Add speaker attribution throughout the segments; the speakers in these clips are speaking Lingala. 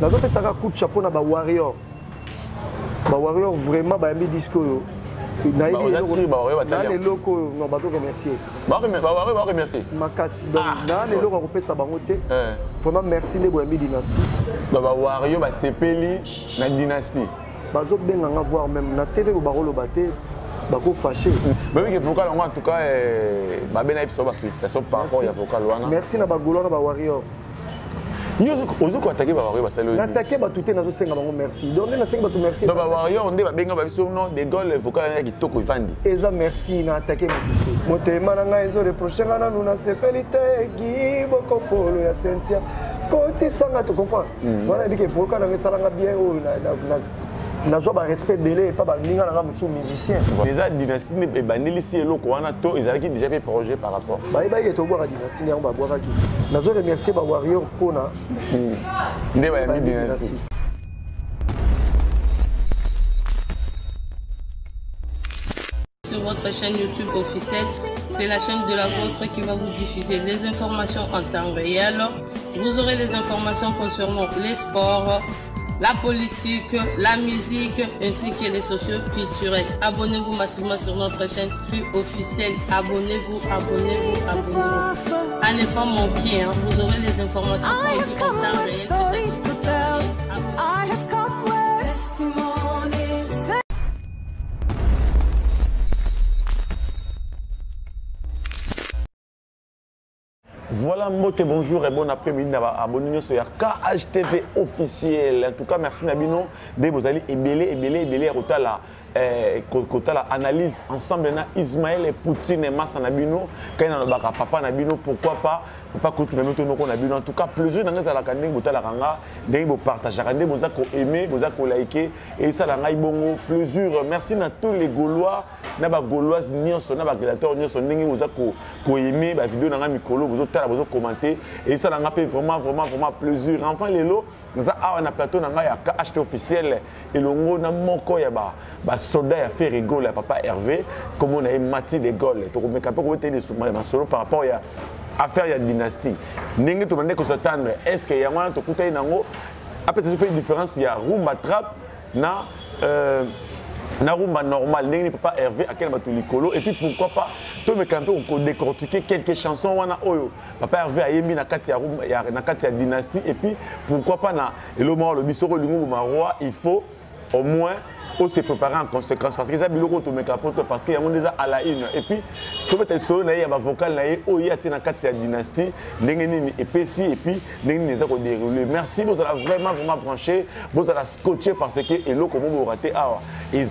Speaker 1: Nazo pe saka coup de chapeau na ba warrior. Ba warrior vraiment ba yambi disco. Na les locaux non ba to remercier.
Speaker 2: Ba remercier.
Speaker 1: Makasi donc na les locaux ko pesa bango te. Vraiment merci les Boyambi dynastie.
Speaker 2: Ba warrior ba sepeli na dynastie.
Speaker 1: Bazo benga nga voir même na TV ba rolo baté ba ko fâché.
Speaker 2: Ba oui que vocal en tout cas ba bena episode ba félicitations par rapport ya vocal wana.
Speaker 1: Merci na ba golona ba warrior.
Speaker 2: Yo ozo ko attaquer ba warrior ba salo.
Speaker 1: Na attaquer ba touté nazo senga bango merci. Donc na senga ba tout merci.
Speaker 2: Donc ba warrior on dit ba benga ba biso non des goals vocal na kitoko ivandi.
Speaker 1: Eza merci na attaquer ma touté. Motema na nga ezo reprocher nga na nuna sepelite gi boko polo ya Cynthia. Côté sanga tu comprends. Voilà dit que vocal na ngesala bien o na joie ba respect belé et pas ba ninga na musu musicien.
Speaker 2: Déjà dynastie ne bandeli si eloko wana to ezalaki déjà fait projet par rapport.
Speaker 1: Ba ye to boire dynastie on ba boire ki. Nazo remercier ba warrior pona.
Speaker 2: Nde ba yami dynastie.
Speaker 3: Sur votre chaîne YouTube officielle, c'est la chaîne de la vôtre qui va vous diffuser les informations en temps réel. Vous aurez les informations concernant les sports, la politique, la musique, ainsi que les sociaux culturels. Abonnez-vous massivement sur notre chaîne officielle. Abonnez-vous, abonnez-vous, abonnez-vous. À ne pas manquer, hein. Vous aurez les informations en temps réel.
Speaker 2: Voilà, Moté, bonjour et bon après-midi. Abonnez-vous sur KHTV officiel. En tout cas, merci Nabino. Dès vous allez ébélé, la analyse ensemble na Ismaël et Poutine et Massa Nabino. Quand il y a papa Nabino, pourquoi pas papa Kout Nabino. En tout cas, plaisir dans les alakandé, vous allez ranga, dès vous partagez, vous allez aimer, vous allez liker et ça la bongo plaisir. Merci à tous les Gaulois, na ba Gauloises, nyonso na ba créateurs, nyonso ndenge vous allez aimer ba vidéo na mikolo, vous allez commenter et ça la vraiment plaisir. Enfin les lots, nous avons un plateau na ya KHT officiel et le mot na moko ya ba soldat a fait rigoler papa Hervé comme on a Mati de Gaulle. Donc mais quand on était solo par rapport à affaire ya dynastie. Ningi to mande ko s'attendre est-ce que ya wana to kutai nango après c'est une différence il y a rumba trap na rumba normal ningi papa Hervé à quel bateau likolo et puis pourquoi pas to me camper on décortiquer quelques chansons wana oyo papa Hervé a yemi na kati ya rumba na kati ya dynastie et puis pourquoi pas na eloma le bisoro lingo roi il faut au moins on se préparer en conséquence parce que ça biloko to me capote parce qu'il y a déjà à la une et puis to mettre so na ya ba vocal na ye o ya tina kati ya dynastie ndenge nini et puis ndenge nini ça ko dérouler merci vous allez vraiment brancher vous allez scotcher parce que eloko mo raté awa ils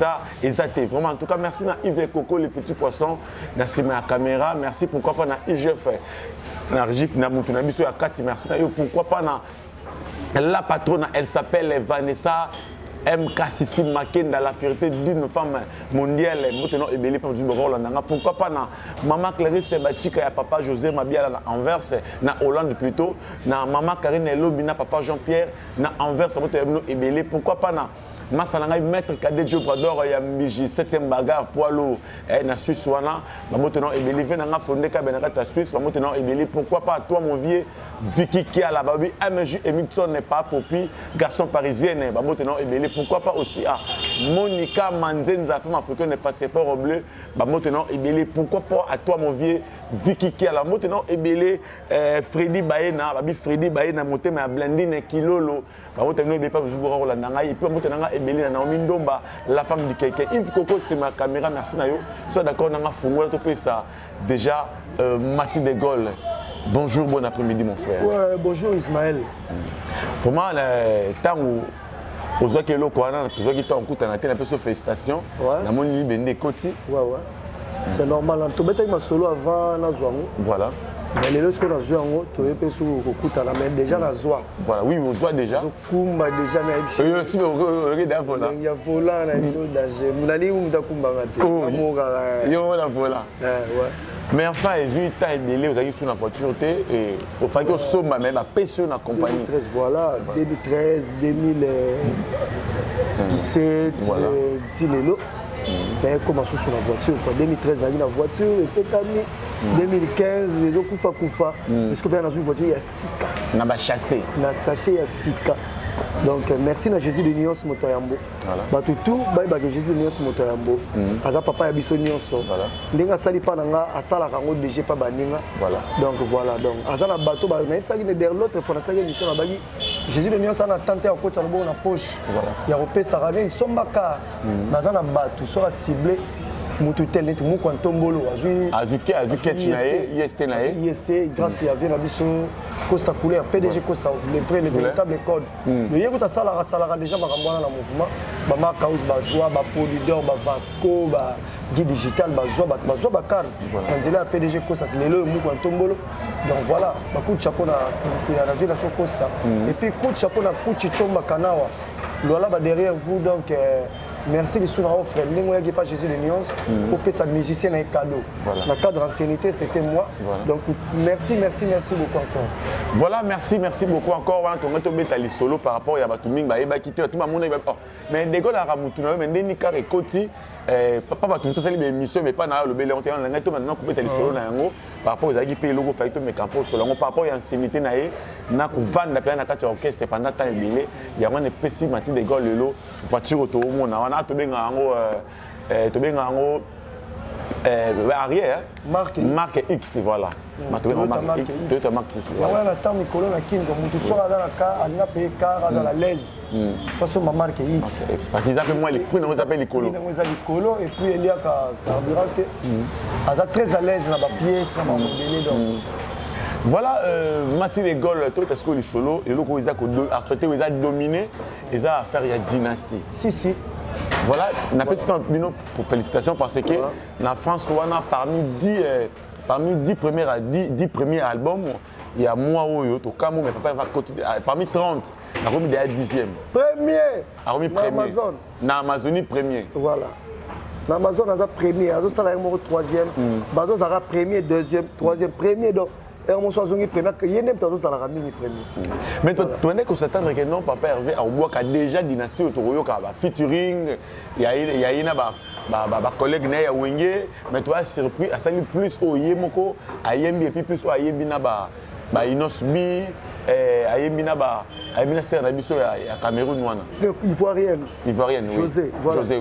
Speaker 2: vraiment en tout cas merci na Yves Coco les petits poissons na sima la caméra merci pourquoi pas na IGF na Rgif na mutu na biso ya kati merci na yo pourquoi pas na la patronne elle s'appelle Vanessa MK Sissi Makenda, la fierté d'une femme mondiale. Pourquoi pas na maman Clarisse Bachika et papa José Mabiala na Anvers, na Hollande plutôt, na maman Karine Lobina, papa Jean-Pierre, na Anvers, pourquoi pas na Massalanga maître Cadet Dieu Brador ya Miji 7e bagarre poilo na Suisse wana bamotenon ebeli venanga fondé ka benaka Suisse bamotenon ebeli pourquoi pas toi mon vieux Vicky qui a la babi MJ Emipson n'est pas popi garçon parisienne bamotenon ebeli pourquoi pas aussi Monica Manzenza femme africaine n'est pas passeport bleu bamotenon ebeli pourquoi pas à toi mon vieux Vicky qui a la motenon ebeli Freddy Baena babi Freddy Baena motema ya Blandine Kilolo bamotenon ebeli pas vous Rolanda ngai et puis bamotenon Ebeli Naomi Ndomba, la femme du Keke. Yves Coco, c'est ma caméra, merci Nayo. Sois d'accord, on a fait ça. Déjà, Mati de Gaulle. Bonjour, bon après-midi, mon frère.
Speaker 1: Ouais, bonjour Ismaël.
Speaker 2: Vraiment, tant où vous avez un peu de félicitations. Dans mon lit, ben côté.
Speaker 1: Ouais. C'est normal. Tu as fait solo avant la Zouango.
Speaker 2: Voilà.
Speaker 1: Mais les lorsqu'on a joué en haut, tu as fait déjà la joie.
Speaker 2: Voilà, oui, on joue déjà.
Speaker 1: Kumba déjà na émission.
Speaker 2: Oui, aussi, on regarde volant.
Speaker 1: Il y a volant na émission d'âge. Mon allé où tu as kumba raté.
Speaker 2: Oh, il y a volant. Ouais. Mais enfin, j'ai eu temps et délai, vous avez sur la voiture et au fait que somme même à passion la compagnie.
Speaker 1: 2013 voilà, 2013, 2017,
Speaker 2: voilà.
Speaker 1: Tilelo. Mais comment sur la voiture quoi. 2013 la voiture était calmée. 2015 les autres kufa. Parce que bien dans une voiture il y a 6 cas.
Speaker 2: On a chassé.
Speaker 1: On a sachet il y a 6 cas. Donc merci à Jésus de Nyons Motoyambo. Bato tout ba Jésus de Nyons Motoyambo. Aza papa ya biso nyonso. Ndinga sali pa nanga asala kango DG pa baninga. Donc voilà donc azana bato ba na tsaki ne der l'autre fois na sali mission na bagi Jésus de Nyons ana tenté à côté na na poche. Ya repé sarane sombaka. Bazana bato sera ciblé. Mutu tel tu mu kwantombolo azui
Speaker 2: IST
Speaker 1: grâce à Vena biso Costa couleur PDG Costa les véritables codes le yeko ta sala déjà bakambwana na mouvement ba marque house bazwa ba polydor ba Vasco ba guide digital bazwa ba carte kanzela ya PDG Costa c'est le mu kwantombolo donc voilà ba coup de chapeau na la ville sur Costa et puis coup de chapeau na coup Chichomba Kanawa voilà ba derrière vous donc merci les sous offre n'engoya pas Jésus de Nyons pour que sa musicien ait cadeau. La cadre d'ancienneté c'était moi. Donc merci beaucoup encore.
Speaker 2: Voilà, merci beaucoup encore. On va mettre les solo par rapport à Batuming ba eba quitter tout le monde mais des gars la ramutuna mais des nika rekoti papa Batuming ça c'est les missions mais pas na le belé on a maintenant couper les solo na yango par rapport aux agi payer logo faito mais campo solo par rapport à ancienneté na e na ku vendre la na kati orchestre pendant temps belé il y a un petit mati des gars lelo voiture auto mona wana to benga yango arrière marque X voilà marque X Toyota marque 6
Speaker 1: voilà na temps Nicolas na kingo mutu sora dans la car alina payer car dans la l'aise façon ma marque X
Speaker 2: parce qu'ils appellent moi les prix on appelle les colo
Speaker 1: et puis il y a carburant aza très à l'aise na ba pièce na ba modèle donc
Speaker 2: voilà Mathieu de Gaulle tout est-ce que les solo et le ko ils a dominé ils a affaire il y a dynastie
Speaker 1: si
Speaker 2: voilà, pour félicitations parce que la France parmi 10 premiers albums, il y a moi mais papa va continuer parmi 30, il a remis des 10e.
Speaker 1: Premier.
Speaker 2: Na Amazonie premier.
Speaker 1: Voilà. Na Amazon a premier, a salaire numéro 3e, bazo sera premier, 2e, 3e, premier donc et on soit premier il y a même temps ça la mini premier.
Speaker 2: Mais tu connais que s'attendre que non papa Hervé a déjà dynastie autour featuring il y a une collègue na ya Wenge mais toi surpris à salir plus au Yemoko à Yembi et puis plus au Yembi na ba Inosbi à Yembi na ba Yembi c'est na biso ya Cameroun wana.
Speaker 1: Ivoirienne
Speaker 2: oui.
Speaker 1: José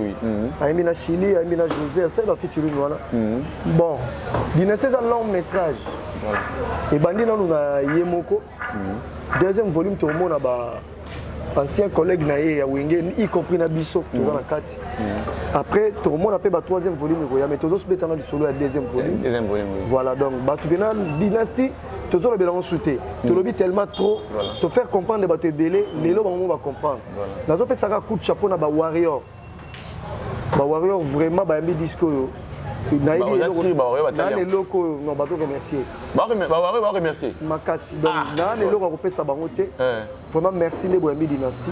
Speaker 1: oui. À Yembi na Chili, à Yembi na José c'est la featuring wana. Bon, dynastie c'est un long métrage. Et bandi na na Yemoko. Deuxième volume tout le monde a ancien collègue na ya Wenge y compris na biso tout dans la kati. Après tout le monde a fait ba troisième volume mais tout se mettant du solo à deuxième volume. Voilà donc batu bena dynastie tout ça le bilan sauté. Tout le tellement trop te faire comprendre batu belé les lots on va comprendre. Dans autre ça coup de chapeau na ba warrior. Ba warrior vraiment ba mi disco na les locaux non bateau remercier
Speaker 2: remercier
Speaker 1: makasi donc na les locaux kopesa bango te vraiment merci les Boyambi dynastie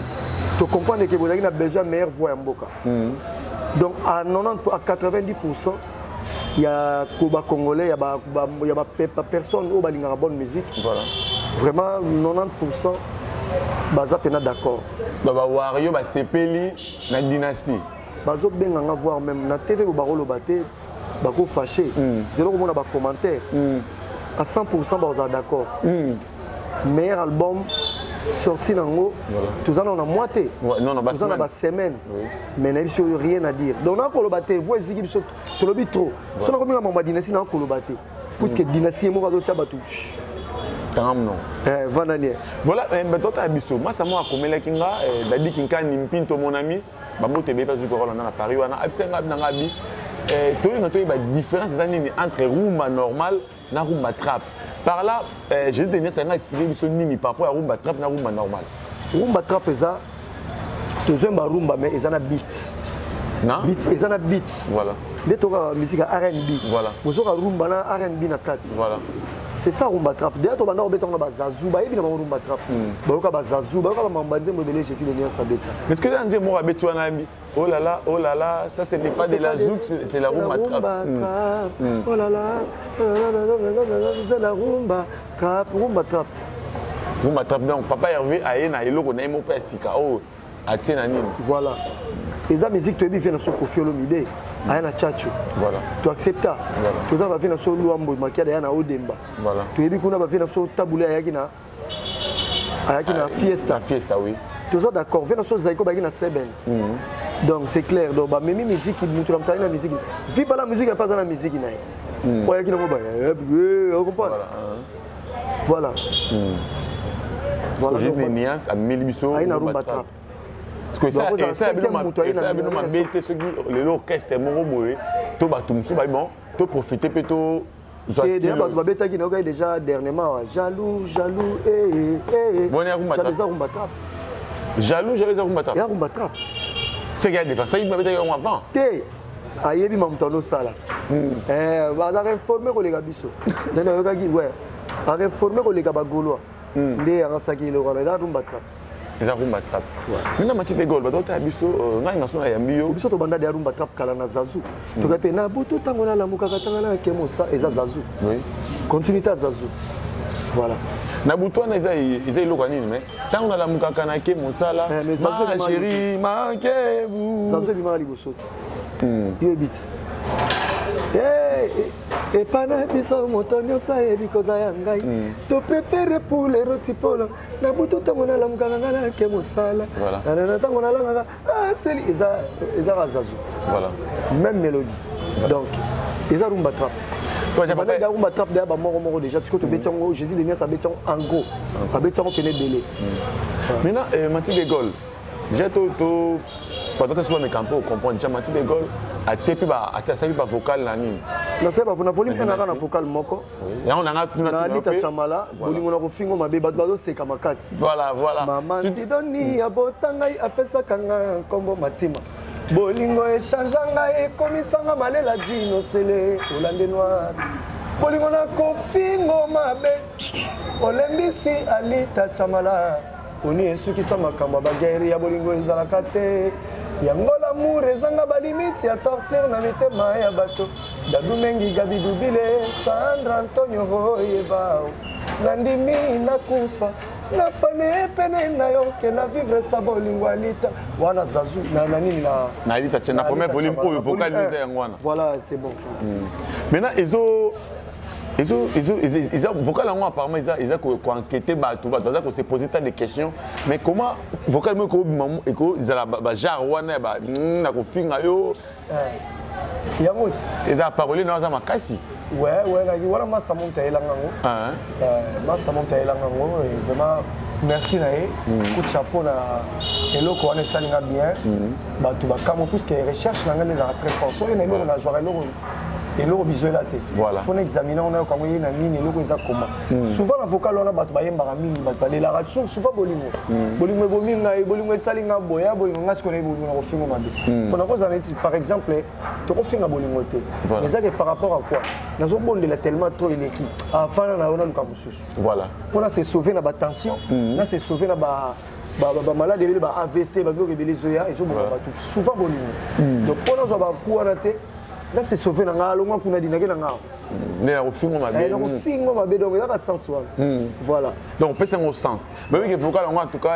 Speaker 1: to comprendre que vous avez besoin de meilleure voix en boka donc à 90 à 90% il y a Koba congolais il y a personne au balinga bonne musique
Speaker 2: voilà
Speaker 1: vraiment 90% baza pena d'accord
Speaker 2: baba wario ba sepeli na dynastie
Speaker 1: bazo benganga voir même na TV au barolo baté bako fâché c'est là où on a des commentaires à 100% baza d'accord meilleur album sorti nango tout ça on a moitié
Speaker 2: non
Speaker 1: tout ça on a semaine mais n'a rien à dire donc on a colobaté vous exigez tout le bit trop ça on a comme ma dynastie na colobaté puisque dynastie mo bazo tchabatu
Speaker 2: non voilà mais toi abisso moi ça moi comme la kinga dadi kinka nimpinto mon ami bamote be pas du corona na Paris wana absenga na ngabi toi ba différence entre rumba normal na rumba trap par là j'ai donné ça m'a expliqué sur nimi par rapport à rumba trap na rumba normal
Speaker 1: rumba trap ça toujours ba rumba mais ils en a beat
Speaker 2: na
Speaker 1: beat ils en a beat
Speaker 2: voilà
Speaker 1: les toka musique R&B
Speaker 2: voilà
Speaker 1: mozoka rumba na R&B na kat
Speaker 2: voilà
Speaker 1: c'est ça rumba trap d'ailleurs to bana obetonga ba zazu ba yebi na rumba trap ba ka zazu ba ka mambanze modèle Jésus de Nyons Sabeta
Speaker 2: mais ce que dans dire moi abetu wana mbi oh là là ça ce n'est pas de la zouk c'est la rumba trap
Speaker 1: oh là là c'est la rumba trap
Speaker 2: donc papa Hervé aye na eloko na emo pesika oh atina nini
Speaker 1: voilà et ça musique tu es bien sur Koffi Olomide ayana chacho
Speaker 2: voilà
Speaker 1: tu acceptes
Speaker 2: voilà
Speaker 1: tu vas venir sur Luambo makiada yana Odemba
Speaker 2: voilà
Speaker 1: tu es bien kuna va venir sur Tabula ayaki na fiesta
Speaker 2: oui
Speaker 1: Tout ça d'accord. Venez sur Zaiko Bagui na Seben. Donc c'est clair. Donc bah même musique, nous avons la musique. Vive la musique, pas dans la musique na. Ouais, qui n'ont pas. On comprend. Voilà.
Speaker 2: Voilà. J'ai une nuance à Mélibiso.
Speaker 1: Aïe na rumba trap.
Speaker 2: Parce que ça a bien ma bête ce qui l'orchestre est mon boy. To batumsu ba bon, to profiter plutôt.
Speaker 1: Et déjà dernièrement jaloux rumba trap.
Speaker 2: Jaloux rumba trap.
Speaker 1: Ya rumba trap.
Speaker 2: C'est gars de ça il m'avait dit avant.
Speaker 1: Té ayebi mamtano sala. Baza réformer ko les gabiso. Dana yoka ki ouais. A réformer ko les gabagolois. Ndé arasaki le rwanda rumba trap.
Speaker 2: Eza rumba trap. Mina mati de gol bato ta biso ngai ngaso na yambio.
Speaker 1: Biso to banda de rumba trap kala na Zazu. To ka pe na butu tango na lamuka katanga na kemosa eza Zazu. Oui. Continuité Zazu. Voilà.
Speaker 2: Na butu na eza iloko nini mais tango na lamuka kana kemosa la. Ma chérie, manquez-vous.
Speaker 1: Zazu bi mali bosoti. Yo bit. Et pana biso motonyo sa yebi koza ya ngai to préféré pour les rotipolo na butu tango na lamuka ngana ke mosala na tango na langa c'est eza Zazu.
Speaker 2: Voilà,
Speaker 1: même mélodie. Donc eza rumba trap. Toi j'ai pas rumba trap de ba moko déjà parce que to betongo Jésus le ça beton en gros pas betongo pene belé.
Speaker 2: Maintenant Mathieu de Gaulle déjà to pendant que je me campo comprendre déjà Mathieu de Gaulle a tiépi ba vocal na nini
Speaker 1: na seba vona volume na vocal moko
Speaker 2: ya on a
Speaker 1: na lita chamala bolingo na kofingo mabe bazo seka makasi.
Speaker 2: Voilà
Speaker 1: Maman Sidoni abotangai apesa kanga kombo matima bolingo echangeanga ekomisanga malela jino sele olande noir bolingo na kofingo mabe olembisi alita chamala oni esukisa makambo bageri ya bolingo ezalaka te yango l'amour ezanga balimiti ya torture na mitema ya bato Dadu Mengi Gabi Dubile Sandra Antonio Royebao nandimi nakufa nafane pene na yo ke na vivre sa bolingo alita wana Zazu na nini
Speaker 2: na alita tena première volume oyo vocal nza yangwana.
Speaker 1: Voilà, c'est bon.
Speaker 2: Maintenant ils ont vocal en apparemment ils ont enquêté bato bato se poser tant de questions mais comment vocal mo ko maman et ko ils la genre wana ba na ko finga yo
Speaker 1: yango
Speaker 2: ils a parlé na za makasi
Speaker 1: ouais na wala masa monta elangango masa monta elangango et vraiment merci na coup de chapeau na eloko wana salinga bien bato bakamo puisque recherche na ngane za très fort so ina eloko na jouer eloko et l'eau visuel là
Speaker 2: voilà
Speaker 1: faut examiner on a comme il na nini eloko eza comment souvent la vocal on a bato bayembaka mingi bato balela radio souvent bolingo bominga bolingo esalinga boya bolingo ngasi ko na bolingo na kofinga mabe on a cause par exemple to kofinga bolingo te mais ça que par rapport à quoi nazo bondela tellement trop eleki afana na ona luka mususu
Speaker 2: voilà
Speaker 1: on a se sauver na ba tension na se sauver na ba malade ebele ba AVC ba biloko ebele zoya ezo boka bato souvent bolingo donc on a zo ba kuana te là c'est sauvé na ngalo ngwa kuna dinake na ngao
Speaker 2: ne na kofingo mabe
Speaker 1: na kofingo mabe donc il y a sens voilà donc
Speaker 2: peut c'est un sens mais oui que vocal en tout cas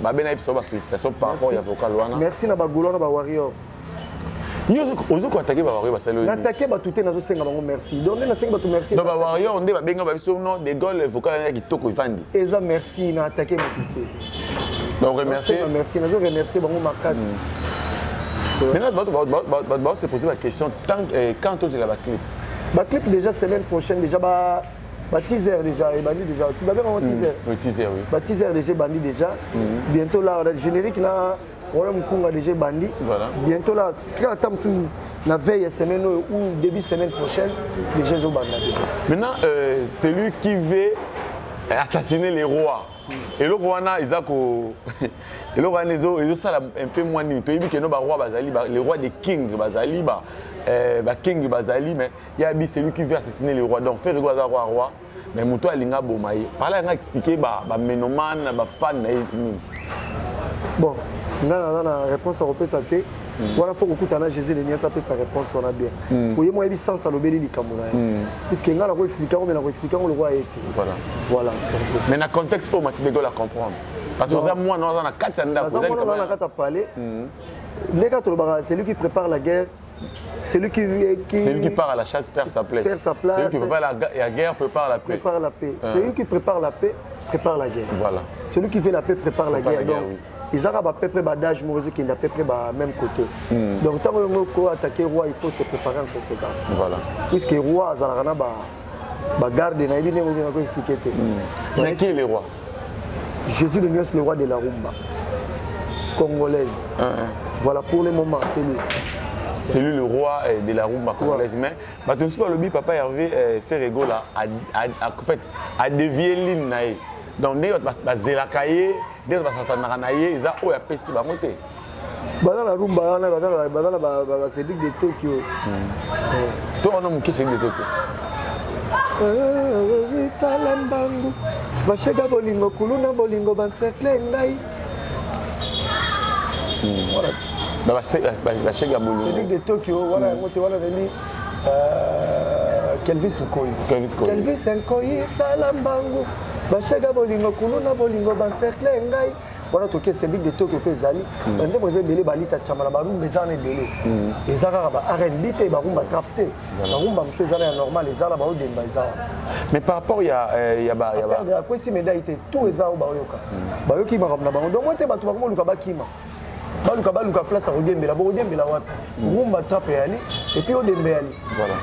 Speaker 2: mabe na episode ba félicitations par rapport à vocal wana
Speaker 1: merci na ba golo na ba warrior
Speaker 2: Nous ko attaquer ba warrior ba salo
Speaker 1: attaquer ba touté na zo senga bango merci donc na senga ba tout merci
Speaker 2: donc ba warrior on ba benga ba biso non de Gaulle vocal na kitoko ifandi
Speaker 1: eza merci na attaquer ba touté
Speaker 2: donc remercier
Speaker 1: merci na zo remercier bango makasi.
Speaker 2: Maintenant, se poser la question quand tu as la clip.
Speaker 1: La clip déjà semaine prochaine déjà teaser déjà et bandi déjà. Tu vas bien un teaser.
Speaker 2: Oui teaser oui.
Speaker 1: Teaser déjà bandi déjà. Bientôt là générique là on a Mukunga déjà bandi.
Speaker 2: Voilà.
Speaker 1: Bientôt là très attendre la veille semaine ou début semaine prochaine déjà zo bandi.
Speaker 2: Maintenant celui qui veut assassiner les rois. Et le roi ils ont ça un peu moins ni to yebi que no ba roi bazali les rois des kings bazali king bazali mais il y a celui qui veut assassiner les rois donc faire roi mais muto alinga bomaye par là nga expliquer ba ménomane ba fan
Speaker 1: bon na réponse européenne ça té voilà faut que na Jésus le niasa peut sa réponse on a bien pour moi il sens alobeli likamuna puisque nga na ko expliquer on na ko expliquer le roi était voilà
Speaker 2: mais dans contexte au Mathieu de Gaulle à comprendre parce que moi non na 4 ans
Speaker 1: na kata parler les gars c'est lui qui prépare la guerre Celui qui
Speaker 2: part à la chasse perd sa place.
Speaker 1: Celui
Speaker 2: qui prépare la guerre prépare la paix.
Speaker 1: Prépare la paix. Celui qui prépare la paix prépare la guerre.
Speaker 2: Voilà.
Speaker 1: Celui qui fait la paix prépare la guerre. Donc,
Speaker 2: oui.
Speaker 1: ils ont à peu près d'âge qui est à peu près même côté. Donc, tant qu'on attaquer le roi, il faut se préparer en conséquence.
Speaker 2: Voilà.
Speaker 1: Puisque le roi, il a garde, il a expliqué.
Speaker 2: Mais qui est le roi?
Speaker 1: Jésus de Nios, le roi de la rumba congolaise. Voilà, pour le moment, c'est lui.
Speaker 2: C'est lui le roi de la rumba congolaise. Mais tu sais, le papa Hervé Ferrego a dévié l'île. Donc, dès que tu as caillé, dès que tu as caillé, ils ont apprécié la montée.
Speaker 1: Dans la rumba, c'est lui de Tokyo.
Speaker 2: Toi, on a qui c'est de Tokyo?
Speaker 1: Bashega bolingo kuluna bolingo basekle ngai.
Speaker 2: Bashega bolingo.
Speaker 1: C'est lui de Tokyo, voilà, moto voilà veni Kelvis Nkoyi. Kelvis Nkoyi salambangu. Bashega bolingo kuluna bolingo basekle ngai. Voilà, c'est lui de Tokyo pe zali. Banze moze belé balita chamala barumba ezana belé. Ezaka ba R&B te barumba trapte. Barumba msho ezana normal ezana ba odemba ezana.
Speaker 2: Mais par rapport il y a
Speaker 1: quoi si médaille tout ezana ba yoka. Ba yoki ba ramna bango. Donc moi te ba tu ba ko luka ba kima. Ba luka place à odembela ba odembela wapi. Rumba trape ali et puis odembela.
Speaker 2: Voilà.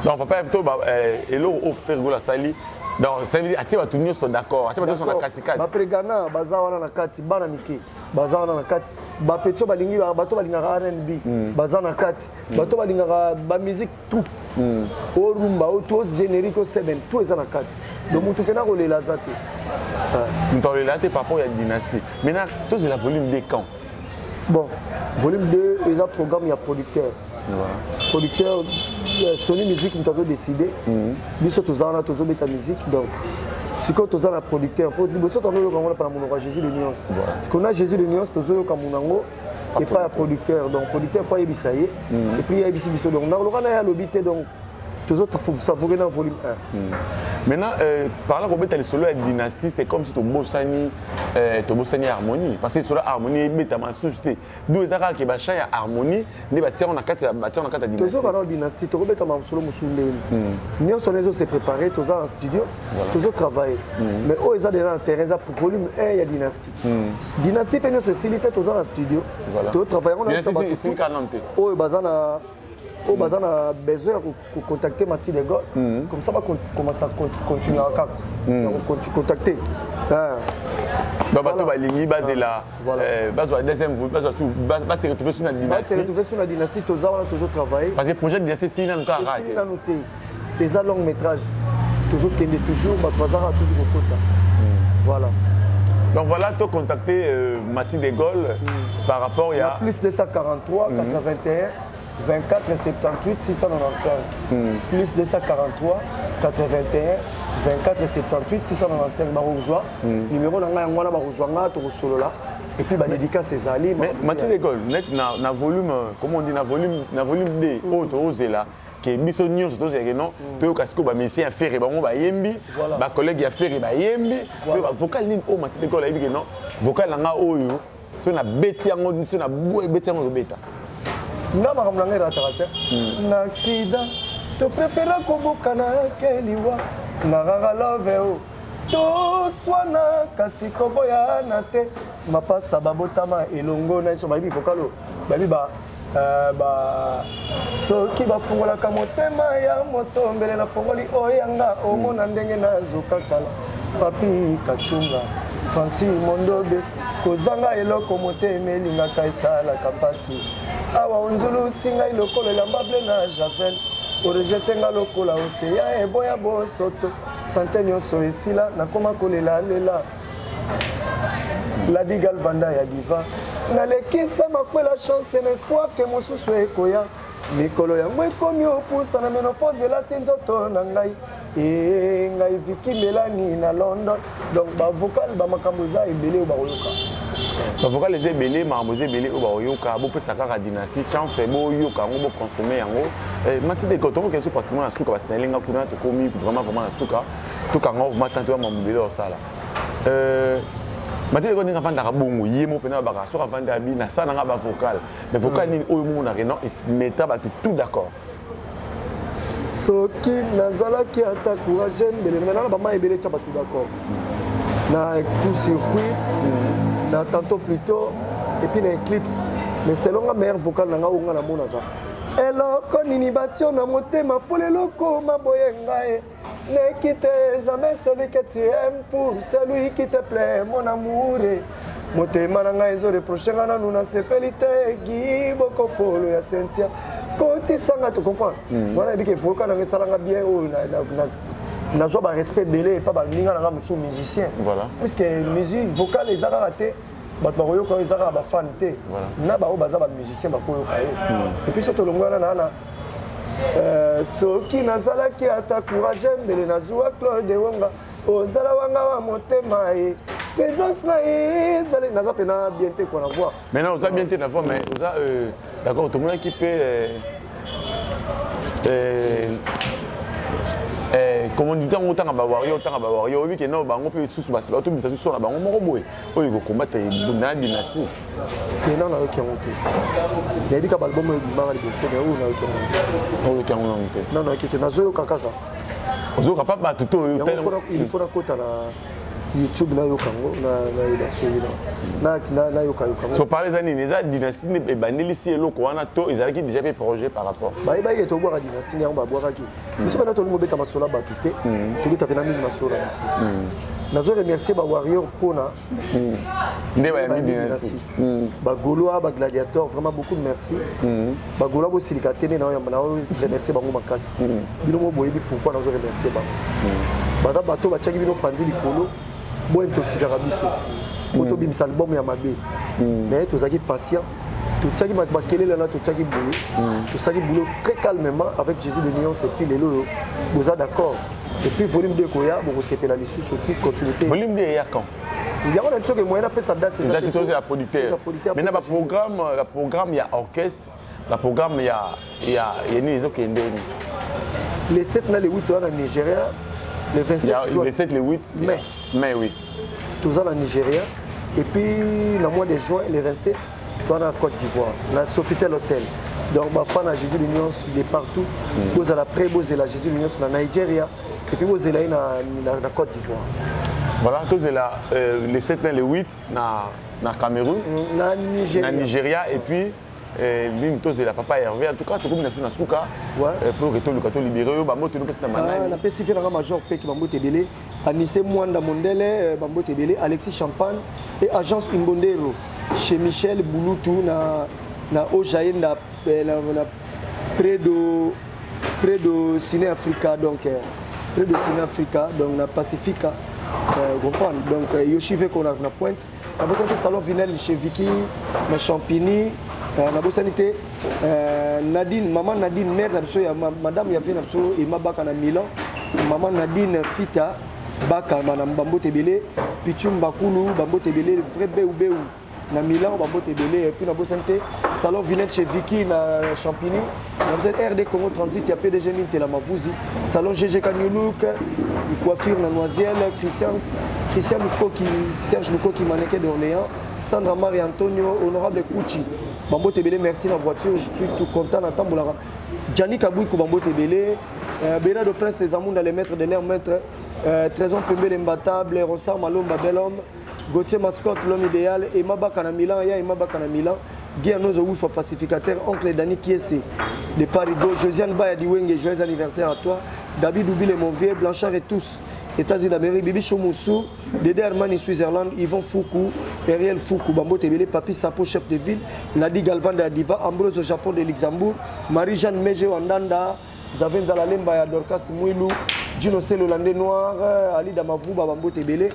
Speaker 2: Donc papa plutôt elo au Fergo la sali. Donc ça veut dire que tout le monde sont d'accord. Tu vas sur la katikati.
Speaker 1: Ba prégana bazawana na kati bana mike. Bazawana na kati. Ba petso balingi bato balingaka R&B. Bazana kati. Bato balingaka ba musique tout. Au rumba, au tout générique au seben, tout est na kati. Donc mutu kena ko lela zate.
Speaker 2: Mutu lela te par rapport à dynastie. Maintenant, toi c'est la volume des camps.
Speaker 1: Bon, volume 2, il y a programme, il y a producteur. Voilà. Producteur, Sony Music, nous avons décidé. Nous sommes tous en train de musique. Donc, si quand nous avons un producteur, nous sommes en train de Jésus de Nuance. Parce qu'on a Jésus de Nuance, nous avons et pas un producteur. Donc, producteur, il faut y aller. Et puis, il y a Ibisu. Donc, on a un lobby. Donc, tous autres, il faut savourer dans le volume 1.
Speaker 2: Maintenant, par là, Robert, le solo est dynastie, c'est comme si tu bossani harmonie. Parce que sur la harmonie, c'est ma société. D'où les arabes qui bachent harmonie, les bâtiments on a quatre dynasties.
Speaker 1: Toujours dans la dynastie, tu Robert, tu solo musulman. Nous sommes s'est préparé, tous en studio, tous travaillé. Mais eux, ils ont déjà un terrain pour volume 1, il y a dynastie. Dynastie, puis nous se facilite tous en studio. Tous travaillons.
Speaker 2: Dynastie, c'est une calante.
Speaker 1: Oh, bazana. Oh, bah, on a besoin de contacter Mathieu de Gaulle. Comme ça, on va commencer à continuer à contacter.
Speaker 2: Donc, on va se retrouver sur la dynastie.
Speaker 1: Se retrouver sur la dynastie, tous ont travaillé.
Speaker 2: Parce que le projet de dynastie, c'est là,
Speaker 1: des longs métrages. Toujours, toujours au quota. Voilà.
Speaker 2: Donc voilà, tu as contacté Mathieu de Gaulle par rapport à...
Speaker 1: Il y a plus de 143, 81. 24 78 695 plus 243 81 24 78 695 baroujoa numéro na ngai ngwana baroujoa nga to solola et puis ba dédicace ces ali.
Speaker 2: Mais Mathieu de Gaulle net na volume comment on dit na volume D auto ozela que biso nyonso to zeke non to kasiko ba monsieur affaire bango ba yembi ba collègue affaire ba yembi vocal ligne o Mathieu de Gaulle ayebi que non vocal nga oyo so na beti yango so na boue beti yango beta.
Speaker 1: Na makamnanga ratata na accident to préféra kobokana keliwa na rara love to swana kasi koboya na te mapasa babotama elongo na so babi vokalo babi ba soki bafungolaka motema ya moto mbele na fongoli oyanga omona ndenge nazoka kala papi kachunga Francis Mondobe kozanga eloko motema elingaka esalaka mpasi awa onzulu singa ilokolo elambable na javel orejetenga lokola oseya eboya bosoto sante nyonso esila nakoma kolelalela Ladi Galvanda ya diva nalekisa makwela chance na espoir ke mosusu ekoya mikolo yango ekomi opusa na menopause elati nzoto na ngai ngai Viki Melani na London. Donc bavocal bamakambo eza ebele o bayoka
Speaker 2: bavocal eza ebele makambo eza ebele o bayoka bopesa kaka dynastie chance boyoka yango boconsommer yango Mathieu de Gaulle tokoki pratiquement na suka basinalinga kuna tokomi vraiment na suka tokango vraiment tanto ya mambo ebele osala Mathieu Gonding avant d'arabongo yemo pena baka so avant d'abi na ça na ba vocal mais vocal ni oyo mo na renon et meta ba tout d'accord
Speaker 1: soki nazalaki ata courage mbele maintenant ba ma ebele tcha ba tout d'accord na coup circuit na tantôt plutôt et puis na Eclipse mais selon la meilleure vocal na nga onga na monaka eloko nini batio na motema pour eloko maboye ngai ne quitte jamais celui que tu aimes pour celui qui te plaît mon amour motema na ngai zo reprocher ngana nuna sepeli te gi boko polo ya Cynthia côté sanga tu comprends voilà dit que faut kana ngesalanga bien o na zo ba respect belé pas ba ninga na musu musicien
Speaker 2: voilà
Speaker 1: puisque musique vocale les a raté bato bakoyoka oyo ezaka bafan te na bao baza bamusicien bakoyoka yo et puis surtout longwana nana soki nazalaki ata courage mbele nazwa Claude Wanga ozala wanga wa motema ye présence na ye ezali naza pena bien te kwa na voix
Speaker 2: maintenant oza bien te na voix mais oza d'accord tomonaki mpe comment dit on tanga ba warrior oui que non bango pe susu basi ba to bisa susu na bango moko boye oyo ko combattre na dynastie
Speaker 1: tena na yoki monte ya bika album yo bimanga libese na oyo na yoki monte
Speaker 2: oyo kango na monte
Speaker 1: non non kete na zo kaka
Speaker 2: ozo ka pa tout oyo
Speaker 1: il faut kota na YouTube na yokango na soyina na yokango
Speaker 2: so parler zani neza dynastie e bandeli si eloko wana to ezalaki déjà pe projet par rapport
Speaker 1: ba ke to boka dynastie ya ba boka ki biso bana to ngobeta masola batuté to bita pena mingi masola ici nazo remercier ba warrior pona
Speaker 2: nde ba dynastie
Speaker 1: ba goloa ba gladiateur vraiment beaucoup de merci ba goloa bo silikatene na remercier bango makasi bino mo boyebi pourquoi nazo remercier ba bata bato bachaki bino panzi likolo bo intoxikaka biso po tobimisa album ya mabe mais tozalaki patient totiaki bato bakelela na totiaki boye tosalaki boulot très calmement avec Jésus de Nuance et puis lelo boza d'accord et puis volume 2 koya bokosepela lisusu puis continuité
Speaker 2: volume 2 ya quand
Speaker 1: il y a un truc que moyen après ça date
Speaker 2: c'est la producteur mais na programme il y a orchestre la programme il y a ni les okende
Speaker 1: les 7 na les 8 en Nigeria le 27 juin.
Speaker 2: Le 7, le 8 mai, oui.
Speaker 1: Tout ça en Nigeria. Et puis, le mois de juin, le 27, tu es en Côte d'Ivoire, dans Sofitel Hotel. Donc, ma femme a Jésus l'Union, il est partout. Vous avez après, vous avez Jésus l'Union dans Nigeria. Et puis, vous avez la Côte d'Ivoire.
Speaker 2: Voilà, tous le 7 et le 8 dans Cameroun, dans Nigeria. Et puis, bim toze la papa Hervé en tout cas tout comme na suka pour que tout le cato libéré ba moto no pesa manani
Speaker 1: na pesi fait na major peki ba moto belé Anissé Mwanda Mondele ba moto belé Alexis Champagne et agence Imbondero chez Michel Bouloutou na Ojaenda près de Ciné Africa donc près de Ciné Africa donc na Pacifica comprendre donc Yoshive qu'on a na pointe na besoin de salon Vinel chez Vicky na Champigny na bosanité Nadine maman Nadine mère na madame ya fait na biso et mabaka na Milan maman Nadine Fita baka na Mbambote belé Pichum Bakulu Mbambote belé vrai Béou na Milan Mbambote belé et puis na bosanité salon Vinel chez Vicky na Champigny na besoin RD Congo Transit ya PDG Ninte la Mavouzi salon GG Kanyolouk coiffure na Noisiel Christian Lukoki Serge Lukoki mannequin d'Orléans Sandra Marie Antonio honorable Kouchi Bambote belé merci la voiture je suis tout content d'entendre la Gianni Kabouiko Bambote belé Bernard de Prince les Amounda les maîtres de l'air maître Trésor Pembe l'imbattable Ronsard Malomba bel homme Gauthier Mascotte l'homme idéal et Mabaka na Milan ya Mabaka na Milan Guillaume Zooufa pacificateur oncle Dani Kiese de Paris Josiane Baya Diwenge joyeux anniversaire à toi David Oubi les Monvier Blanchard et tous États-Unis d'Amérique, Bibi Choumoussou, Dédé Armani, Switzerland, Yvon Foukou, Ariel Foukou, Bambo Tebele, Papi Sapo, chef de ville, Ladi Galvan de Adiva, Ambrose au Japon de Luxembourg, Marie-Jeanne Meje Wandanda, Zaven Zalalemba, Dorcas Mouilou, Gino Selo Landé Noir, Ali Damavouba, Bambo Tebele,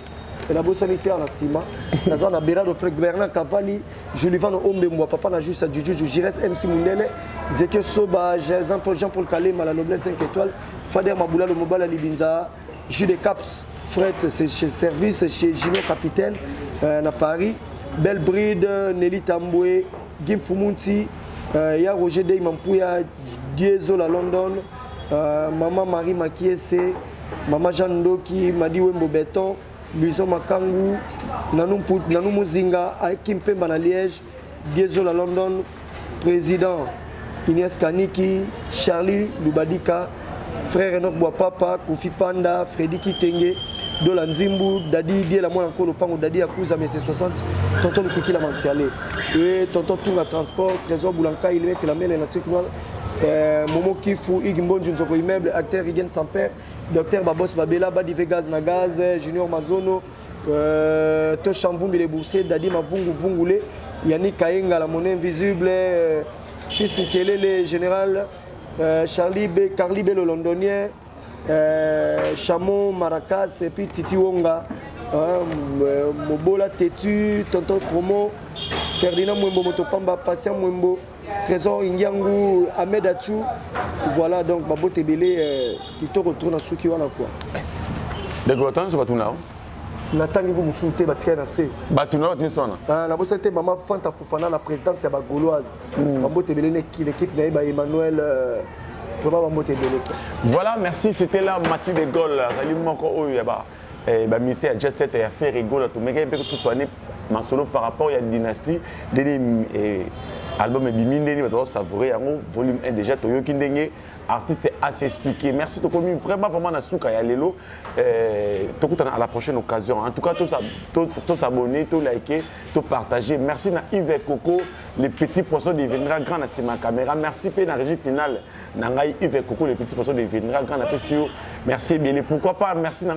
Speaker 1: et la bosse sanitaire à la Sima, Nazana Berado Prek Bernard Cavalli, Julivan Ombe Mwa, Papa na juste à Juju, Jires MC Mundele, Zeke Soba, Jean-Paul Kalem à la noblesse 5 étoiles, Fader Maboula, le Mobala Libinza, Jus de Caps, fret, c'est chez service, chez Gino Capitaine, à Paris. Belle Bride, Nelly Tamboué, Gim Fumunti, ya Roger Dey Mampouya, Diesol à London, Maman Marie Makiese, Maman Jeanne Ndoki, Madi Wembo Béton, Luison Makangu, Nanou Muzinga, Kim Pemba na Liège, Biezola London, président Inès Kaniki, Charlie Lubadika, frère Enoch Boapapa, Kofi Panda, Freddy Kitenge, Dola Nzimbu, Dadi Diela Mwana Nkolo Pango, Dadi Akouza Mese 60, Tonton Lukiki la Mantiale, et Tonton Tunga Transport, Trésor Boulanka, il met la main et la technologie. Momo Kifu, Igimbo Junzoko Immeuble, acteur Igen Samper, Docteur Babos Babela, Badive Gaz Nagaz, Junior Mazono, Toshamvumbi les Boursiers, Dadi Mavungu Vungule, Yannick Kayenga, la monnaie invisible, Fils Kelele, Général, Carly B, le Londonien, Chamon Maracas, et puis Titi Wonga, Mobola Tetu, Tonton Promo, Ferdinand Mwembo Motopamba, Patient Mwembo, Trésor Ingiangu, Ahmed Achou. Voilà donc Babo Tebele qui te retourne à Souki Wana quoi.
Speaker 2: D'accord, attends, c'est pas tout là.
Speaker 1: Natangi vous moussouté batika na C.
Speaker 2: Batuna tu sona.
Speaker 1: Ah la bosse était maman Fanta Fofana la présidente ya ba Gauloise. Babo Tebele l'équipe na ba Emmanuel Babo Tebele. Voilà, merci, c'était là Mathilde de Gaulle, Zali moko oyo ya ba ministère Jet Set et faire rigolo tout mais que tout soit né en solo par rapport à la dynastie des album Bimindeni va savourer en volume 1 déjà Toyo Kindenge artiste assez expliqué. Merci de commun vraiment na souka ya lelo à la prochaine occasion. En tout cas tous s'abonner, tous liker, tous partager. Merci na Yves Coco, les petits poissons deviendra grand à ma caméra. Merci pe na régie finale nangai Yves Coco, les petits poissons deviendra grand à sur. Merci bien. Pourquoi pas merci na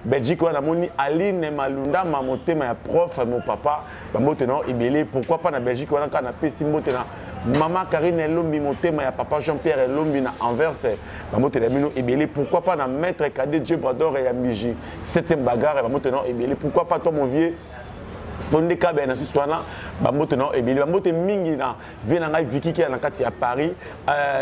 Speaker 1: Belgique na moni Aline Malunda ma motema prof mon papa ba motena ibele pourquoi pas na Belgique wana kana pesi motena maman Karine Lombi motema ya papa Jean-Pierre Lombi na Anvers ba motena bino ibele pourquoi pas na maître Cadet Dieu Brador et Ambiji 7e bagarre ba motena ibele pourquoi pas toi mon vieux Fondé Kabe na siswana bamote non ebele bamote mingi na vient na Vicky qui est na kati à Paris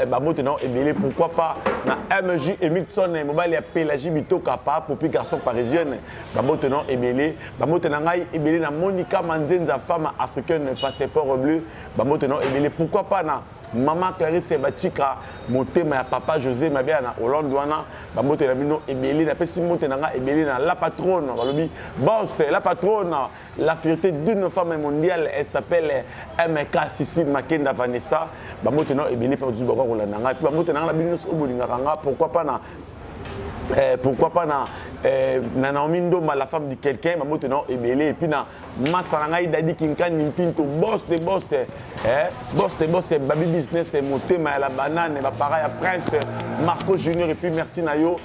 Speaker 1: bamote non ebele pourquoi pas na MJ Emilson mobile ya Pélagie Bitoka pa pour puis garçon parisienne bamote non ebele bamote na ngai ebele na Monica Manzenza femme africaine passeport bleu bamote non ebele pourquoi pas na Maman Clarisse Batika, motema ya papa José Mabea na Hollande wana, ba motema bino ebele na pesi motema nga ebele na la patronne, balobi boss, la patronne, la fierté d'une femme mondiale, elle s'appelle MK Sissi Makenda Vanessa, ba motema ebele pa du bako la nga, puis ba motema nga bino so bolinga nga, pourquoi pas na Naomi Ndoma, la femme de quelqu'un, ma maintenant ebele et puis na Masarangai Dadi Kinkan Nimpinto, boss de boss, baby business, motema la banane, ma pareil à Prince, Marco Junior et puis merci Nayo,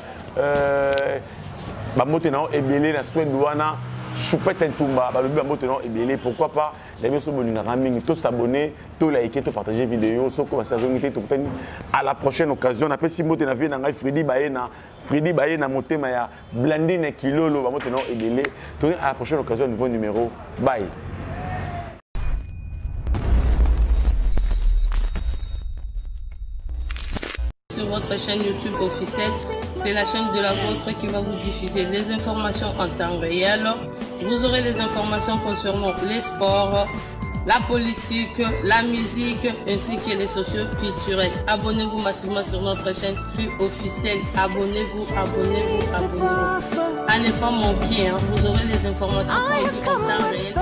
Speaker 1: ma maintenant ebele na Suède douana. Choupette Ntumba, bah maintenant ebele pourquoi pas les gens sont venus tous s'abonner, tous liker, tous partager vidéo, sauf qu'on va s'arrêter tout à la prochaine occasion. Après si moté na vie na Freddy Baena motema ya Blandine Kilolo, bah maintenant ebele. À la prochaine occasion nouveau numéro. Bye.
Speaker 3: Sur votre chaîne YouTube officielle, c'est la chaîne de la vôtre qui va vous diffuser les informations en temps réel. Vous aurez les informations concernant les sports, la politique, la musique ainsi que les socio-culturels. Abonnez-vous massivement sur notre chaîne officielle. Abonnez-vous. À ne pas manquer, vous aurez les informations en temps réel.